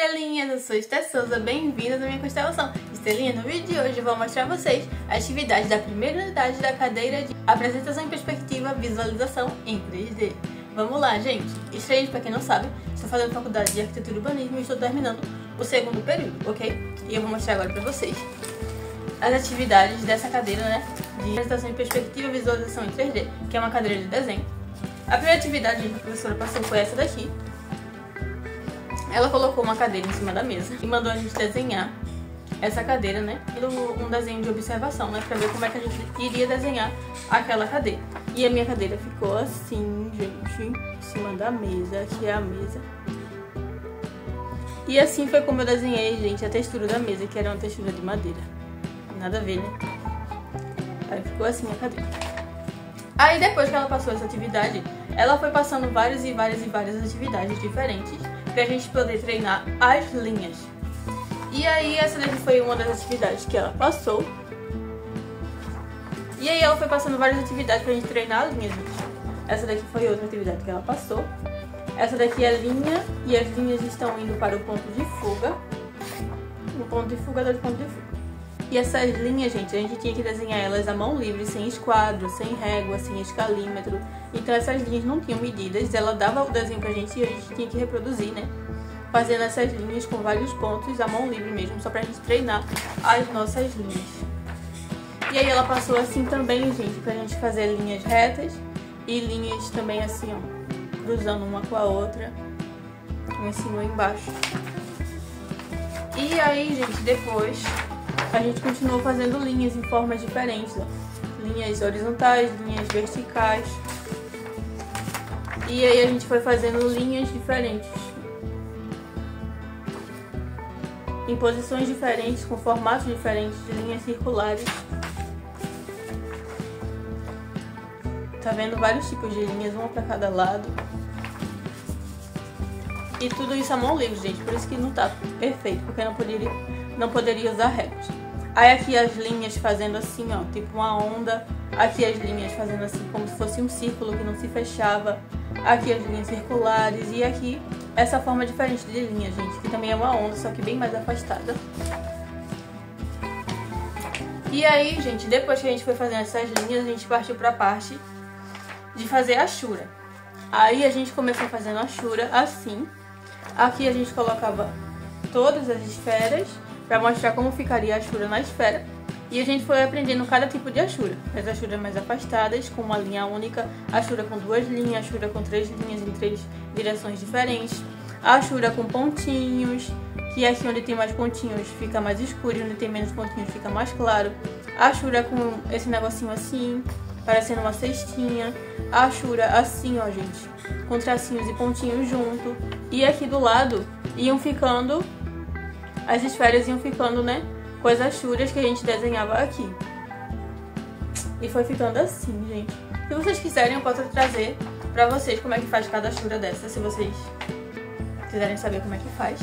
estrelinhas, eu sou Esther Souza, bem-vindas à minha constelação. Estrelinha, no vídeo de hoje eu vou mostrar a vocês a atividade da primeira unidade da cadeira de apresentação em perspectiva, visualização em 3D. Vamos lá, gente. Estrelinhas, pra quem não sabe, estou fazendo faculdade de arquitetura e urbanismo e estou terminando o segundo período, ok? E eu vou mostrar agora pra vocês as atividades dessa cadeira, né, de apresentação em perspectiva, visualização em 3D, que é uma cadeira de desenho. A primeira atividade que a professora passou foi essa daqui. Ela colocou uma cadeira em cima da mesa e mandou a gente desenhar essa cadeira, né? Um desenho de observação, né? Pra ver como é que a gente iria desenhar aquela cadeira. E a minha cadeira ficou assim, gente, em cima da mesa. Aqui é a mesa. E assim foi como eu desenhei, gente, a textura da mesa, que era uma textura de madeira. Nada a ver, né? Aí ficou assim a cadeira. Aí depois que ela passou essa atividade, ela foi passando várias atividades diferentes pra gente poder treinar as linhas. E aí essa daqui foi uma das atividades que ela passou. E aí ela foi passando várias atividades pra gente treinar as linhas, gente. Essa daqui foi outra atividade que ela passou. Essa daqui é linha, e as linhas estão indo para o ponto de fuga. Um ponto de fuga, dois pontos de fuga. E essas linhas, gente, a gente tinha que desenhar elas à mão livre, sem esquadro, sem régua, sem escalímetro. Então essas linhas não tinham medidas, ela dava o desenho pra gente e a gente tinha que reproduzir, né? Fazendo essas linhas com vários pontos à mão livre mesmo, só pra gente treinar as nossas linhas. E aí ela passou assim também, gente, pra gente fazer linhas retas e linhas também assim, ó, cruzando uma com a outra, em cima e embaixo. E aí, gente, depois a gente continuou fazendo linhas em formas diferentes, ó. Linhas horizontais, linhas verticais. E aí a gente foi fazendo linhas diferentes, em posições diferentes, com formatos diferentes, de linhas circulares. Tá vendo vários tipos de linhas, uma pra cada lado. E tudo isso à mão livre, gente, por isso que não tá perfeito, porque não poderia usar réguas. Aí aqui as linhas fazendo assim, ó, tipo uma onda. Aqui as linhas fazendo assim, como se fosse um círculo que não se fechava. Aqui as linhas circulares. E aqui essa forma diferente de linha, gente, que também é uma onda, só que bem mais afastada. E aí, gente, depois que a gente foi fazendo essas linhas, a gente partiu pra parte de fazer a chura. Aí a gente começou fazendo a chura assim. Aqui a gente colocava todas as esferas para mostrar como ficaria a achura na esfera. E a gente foi aprendendo cada tipo de achura. As achuras mais afastadas, com uma linha única, a achura com duas linhas, a achura com três linhas em três direções diferentes, a achura com pontinhos, que aqui onde tem mais pontinhos fica mais escuro e onde tem menos pontinhos fica mais claro. A achura com esse negocinho assim, parecendo uma cestinha. A achura assim, ó, gente, com tracinhos e pontinhos junto. E aqui do lado iam ficando, as esferas iam ficando, né, com as achuras que a gente desenhava aqui. E foi ficando assim, gente. Se vocês quiserem, eu posso trazer pra vocês como é que faz cada achura dessa, se vocês quiserem saber como é que faz.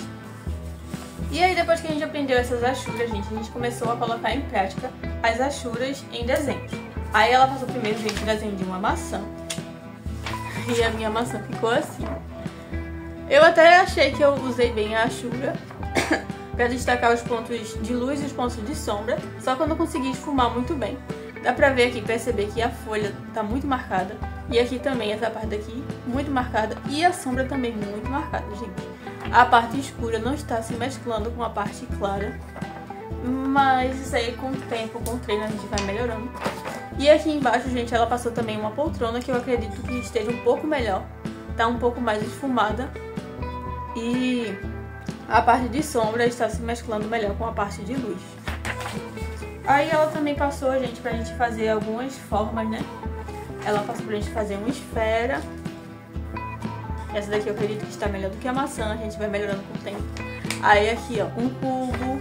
E aí, depois que a gente aprendeu essas achuras, gente, a gente começou a colocar em prática as achuras em desenhos. Aí ela passou primeiro, gente, o desenho de uma maçã. E a minha maçã ficou assim. Eu até achei que eu usei bem a achura para destacar os pontos de luz e os pontos de sombra, só que eu não consegui esfumar muito bem. Dá pra ver aqui, perceber que a folha tá muito marcada, e aqui também, essa parte daqui, muito marcada, e a sombra também muito marcada, gente. A parte escura não está se mesclando com a parte clara, mas isso aí com o tempo, com o treino, a gente vai melhorando. E aqui embaixo, gente, ela passou também uma poltrona que eu acredito que esteja um pouco melhor, tá um pouco mais esfumada, e a parte de sombra está se mesclando melhor com a parte de luz. Aí ela também passou, gente, pra gente fazer algumas formas, né? Ela passou pra gente fazer uma esfera. Essa daqui eu acredito que está melhor do que a maçã, a gente vai melhorando com o tempo. Aí aqui, ó, um cubo,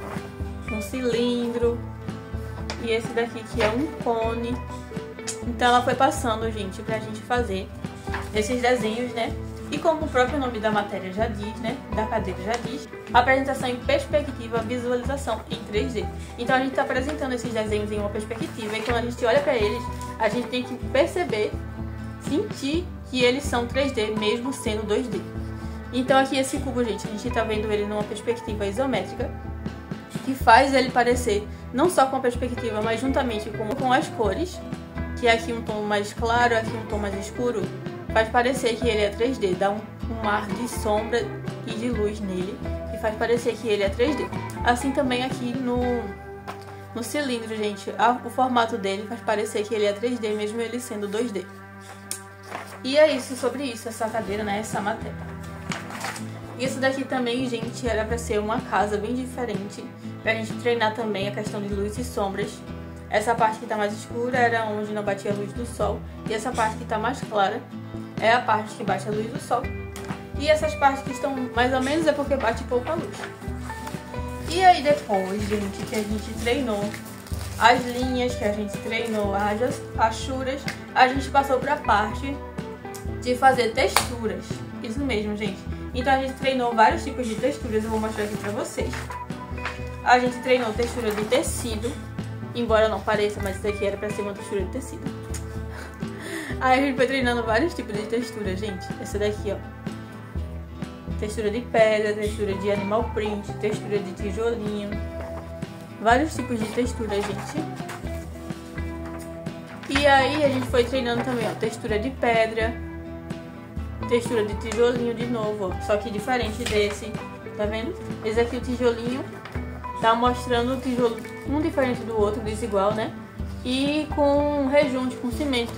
um cilindro. E esse daqui que é um cone. Então ela foi passando, gente, pra gente fazer esses desenhos, né? E como o próprio nome da matéria já diz, né, da cadeira já diz, apresentação em perspectiva, visualização em 3D. Então a gente está apresentando esses desenhos em uma perspectiva, e quando a gente olha para eles, a gente tem que perceber, sentir que eles são 3D, mesmo sendo 2D. Então aqui esse cubo, gente, a gente tá vendo ele numa perspectiva isométrica, que faz ele parecer não só com a perspectiva, mas juntamente com as cores, que é aqui um tom mais claro, aqui um tom mais escuro, faz parecer que ele é 3D, dá um ar de sombra e de luz nele, que faz parecer que ele é 3D. Assim também aqui no cilindro, gente, o formato dele faz parecer que ele é 3D, mesmo ele sendo 2D. E é isso, sobre isso, essa cadeira, né, essa matéria. Isso daqui também, gente, era pra ser uma casa bem diferente, pra gente treinar também a questão de luz e sombras. Essa parte que tá mais escura era onde não batia a luz do sol, e essa parte que tá mais clara é a parte que bate a luz do sol. E essas partes que estão mais ou menos é porque bate pouca luz. E aí depois, gente, que a gente treinou as linhas, que a gente treinou as achuras, a gente passou pra parte de fazer texturas. Isso mesmo, gente. Então a gente treinou vários tipos de texturas, eu vou mostrar aqui pra vocês. A gente treinou textura de tecido, embora não pareça, mas isso daqui era pra ser uma textura de tecido. Aí a gente foi treinando vários tipos de textura, gente. Essa daqui, ó. Textura de pedra, textura de animal print, textura de tijolinho. Vários tipos de textura, gente. E aí a gente foi treinando também, ó, textura de pedra, textura de tijolinho de novo, ó, só que diferente desse, tá vendo? Esse aqui, o tijolinho, tá mostrando o tijolo um diferente do outro, desigual, né? E com rejunte, com cimento.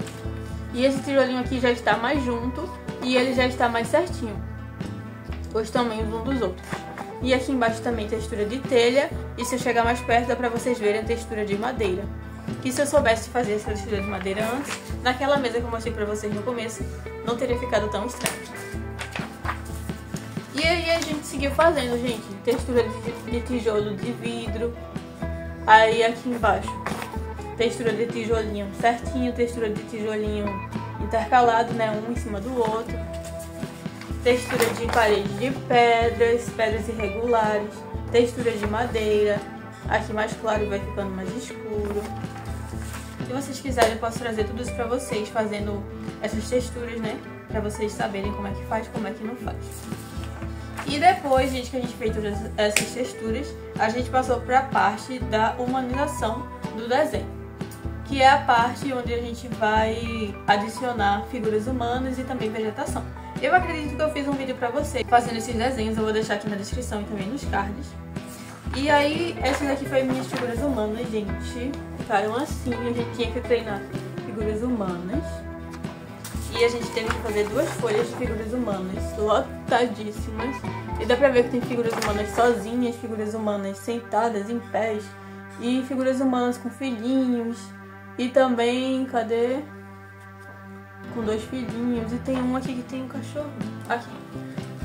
E esse tijolinho aqui já está mais junto e ele já está mais certinho, os tamanhos um dos outros. E aqui embaixo também textura de telha, e se eu chegar mais perto dá pra vocês verem a textura de madeira. Que se eu soubesse fazer essa textura de madeira antes, naquela mesa que eu mostrei pra vocês no começo, não teria ficado tão estranho. E aí a gente seguiu fazendo, gente, textura de tijolo de vidro. Aí aqui embaixo, textura de tijolinho certinho, textura de tijolinho intercalado, né, um em cima do outro. Textura de parede de pedras irregulares, textura de madeira, aqui mais claro e vai ficando mais escuro. Se vocês quiserem, eu posso trazer tudo isso pra vocês, fazendo essas texturas, né, pra vocês saberem como é que faz, como é que não faz. E depois, gente, que a gente fez todas essas texturas, a gente passou pra parte da humanização do desenho, que é a parte onde a gente vai adicionar figuras humanas e também vegetação. Eu acredito que eu fiz um vídeo pra vocês fazendo esses desenhos, eu vou deixar aqui na descrição e também nos cards. E aí, essas aqui foram minhas figuras humanas, gente. Ficaram assim, a gente tinha que treinar figuras humanas. E a gente teve que fazer 2 folhas de figuras humanas, lotadíssimas. E dá pra ver que tem figuras humanas sozinhas, figuras humanas sentadas em pés, e figuras humanas com filhinhos. E também, cadê? Com 2 filhinhos. E tem um aqui que tem um cachorro. Aqui.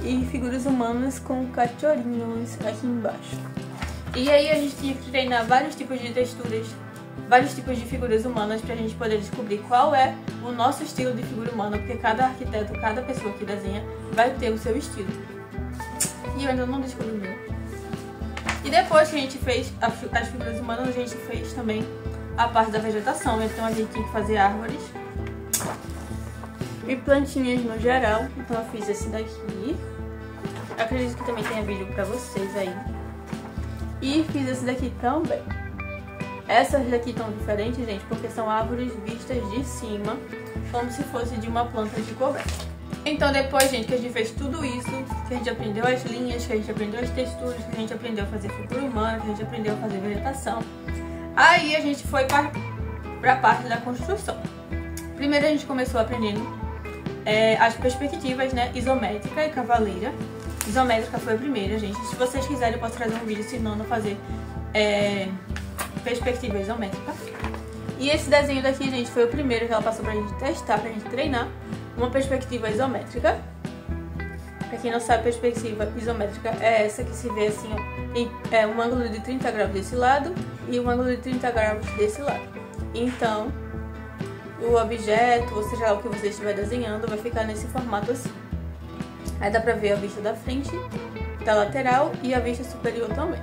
E figuras humanas com cachorrinhos aqui embaixo. E aí a gente tinha que treinar vários tipos de texturas, vários tipos de figuras humanas pra gente poder descobrir qual é o nosso estilo de figura humana, porque cada arquiteto, cada pessoa que desenha vai ter o seu estilo. E eu ainda não descobri o meu. E depois que a gente fez as figuras humanas, a gente fez também a parte da vegetação. Então a gente tinha que fazer árvores e plantinhas no geral. Então eu fiz esse daqui. Acredito que também tenha vídeo pra vocês aí. E fiz esse daqui também. Essas daqui estão diferentes, gente, porque são árvores vistas de cima, como se fosse de uma planta de coberta. Então depois, gente, que a gente fez tudo isso, que a gente aprendeu as linhas, que a gente aprendeu as texturas, que a gente aprendeu a fazer figura humana, que a gente aprendeu a fazer vegetação, aí a gente foi pra parte da construção. Primeiro a gente começou aprendendo as perspectivas, né, isométrica e cavaleira. Isométrica foi a primeira, gente. Se vocês quiserem, eu posso trazer um vídeo ensinando a fazer perspectiva isométrica. E esse desenho daqui, gente, foi o primeiro que ela passou pra gente testar, pra gente treinar uma perspectiva isométrica. Pra quem não sabe, perspectiva isométrica é essa que se vê assim, ó, em um ângulo de 30 graus desse lado e um ângulo de 30 graus desse lado. Então, o objeto, ou seja, o que você estiver desenhando, vai ficar nesse formato assim. Aí dá pra ver a vista da frente, da lateral e a vista superior também.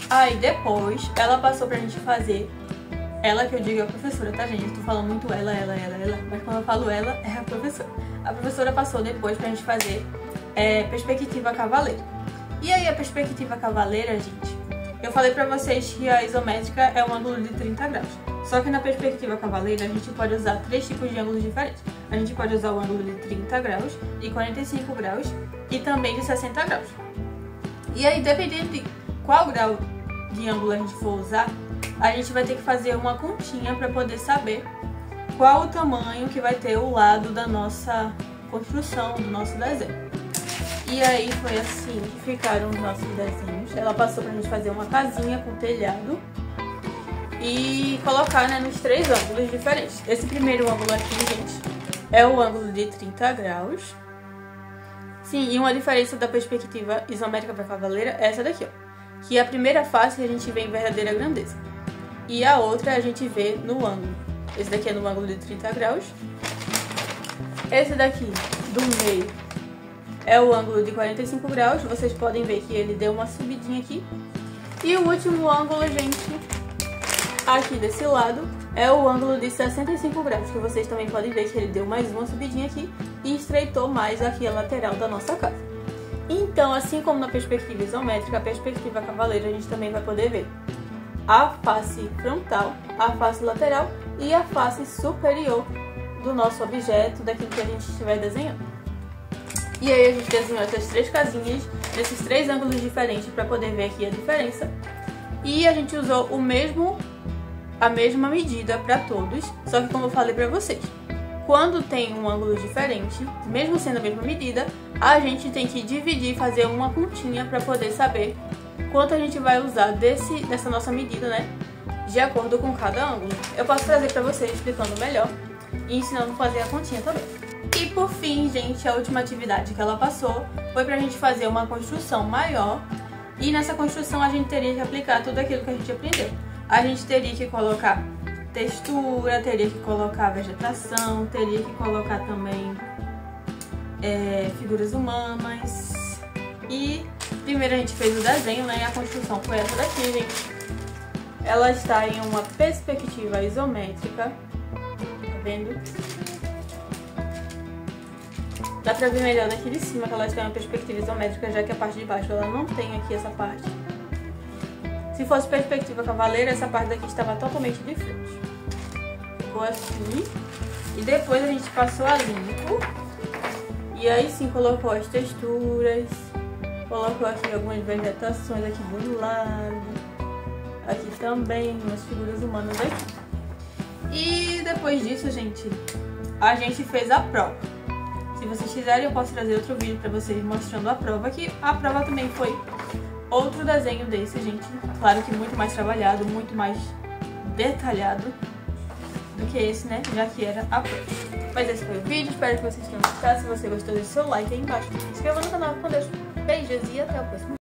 Aí depois ela passou pra gente fazer Ela que eu digo é a professora, tá, gente? Eu tô falando muito ela, mas quando eu falo ela, é a professora. A professora passou depois pra gente fazer perspectiva cavaleira. E aí a perspectiva cavaleira, gente, eu falei pra vocês que a isométrica é um ângulo de 30 graus. Só que na perspectiva cavaleira a gente pode usar 3 tipos de ângulos diferentes. A gente pode usar o ângulo de 30 graus, de 45 graus e também de 60 graus. E aí, dependendo de qual grau de ângulo a gente for usar, a gente vai ter que fazer uma continha para poder saber qual o tamanho que vai ter o lado da nossa construção, do nosso desenho. E aí foi assim que ficaram os nossos desenhos. Ela passou pra gente fazer uma casinha com telhado e colocar, né, nos 3 ângulos diferentes. Esse primeiro ângulo aqui, gente, é o ângulo de 30 graus. Sim, e uma diferença da perspectiva isométrica para cavaleira é essa daqui, ó. Que a primeira face a gente vê em verdadeira grandeza. E a outra a gente vê no ângulo. Esse daqui é no ângulo de 30 graus. Esse daqui, do meio, é o ângulo de 45 graus. Vocês podem ver que ele deu uma subidinha aqui. E o último ângulo, gente, aqui desse lado, é o ângulo de 65 graus. Que vocês também podem ver que ele deu mais uma subidinha aqui e estreitou mais aqui a lateral da nossa casa. Então, assim como na perspectiva isométrica, a perspectiva cavaleira, a gente também vai poder ver a face frontal, a face lateral e a face superior do nosso objeto, daquilo que a gente estiver desenhando. E aí a gente desenhou essas 3 casinhas, nesses 3 ângulos diferentes, para poder ver aqui a diferença. E a gente usou a mesma medida para todos, só que como eu falei para vocês, quando tem um ângulo diferente, mesmo sendo a mesma medida, a gente tem que dividir e fazer uma continha para poder saber quanto a gente vai usar dessa nossa medida, né? De acordo com cada ângulo. Eu posso trazer para vocês explicando melhor e ensinando a fazer a continha também. E por fim, gente, a última atividade que ela passou foi pra gente fazer uma construção maior. E nessa construção a gente teria que aplicar tudo aquilo que a gente aprendeu. A gente teria que colocar textura, teria que colocar vegetação, teria que colocar também figuras humanas. E primeiro a gente fez o desenho, né? E a construção foi essa daqui, gente. Ela está em uma perspectiva isométrica. Tá vendo? Dá pra ver melhor daqui de cima que ela está em uma perspectiva isométrica, já que a parte de baixo ela não tem aqui essa parte. Se fosse perspectiva cavaleira, essa parte daqui estava totalmente de frente. Ficou assim. E depois a gente passou a limpo. E aí sim colocou as texturas. Colocou aqui algumas vegetações aqui do lado. Aqui também, umas figuras humanas aqui. E depois disso, gente, a gente fez a prova. Se vocês quiserem, eu posso trazer outro vídeo pra vocês mostrando a prova. Que a prova também foi outro desenho desse, gente. Claro que muito mais trabalhado, muito mais detalhado do que esse, né? Já que era a prova. Mas esse foi o vídeo, espero que vocês tenham gostado. Se você gostou, deixe seu like aí embaixo. Se inscreva no canal, com Deus. Beijos e até o próximo.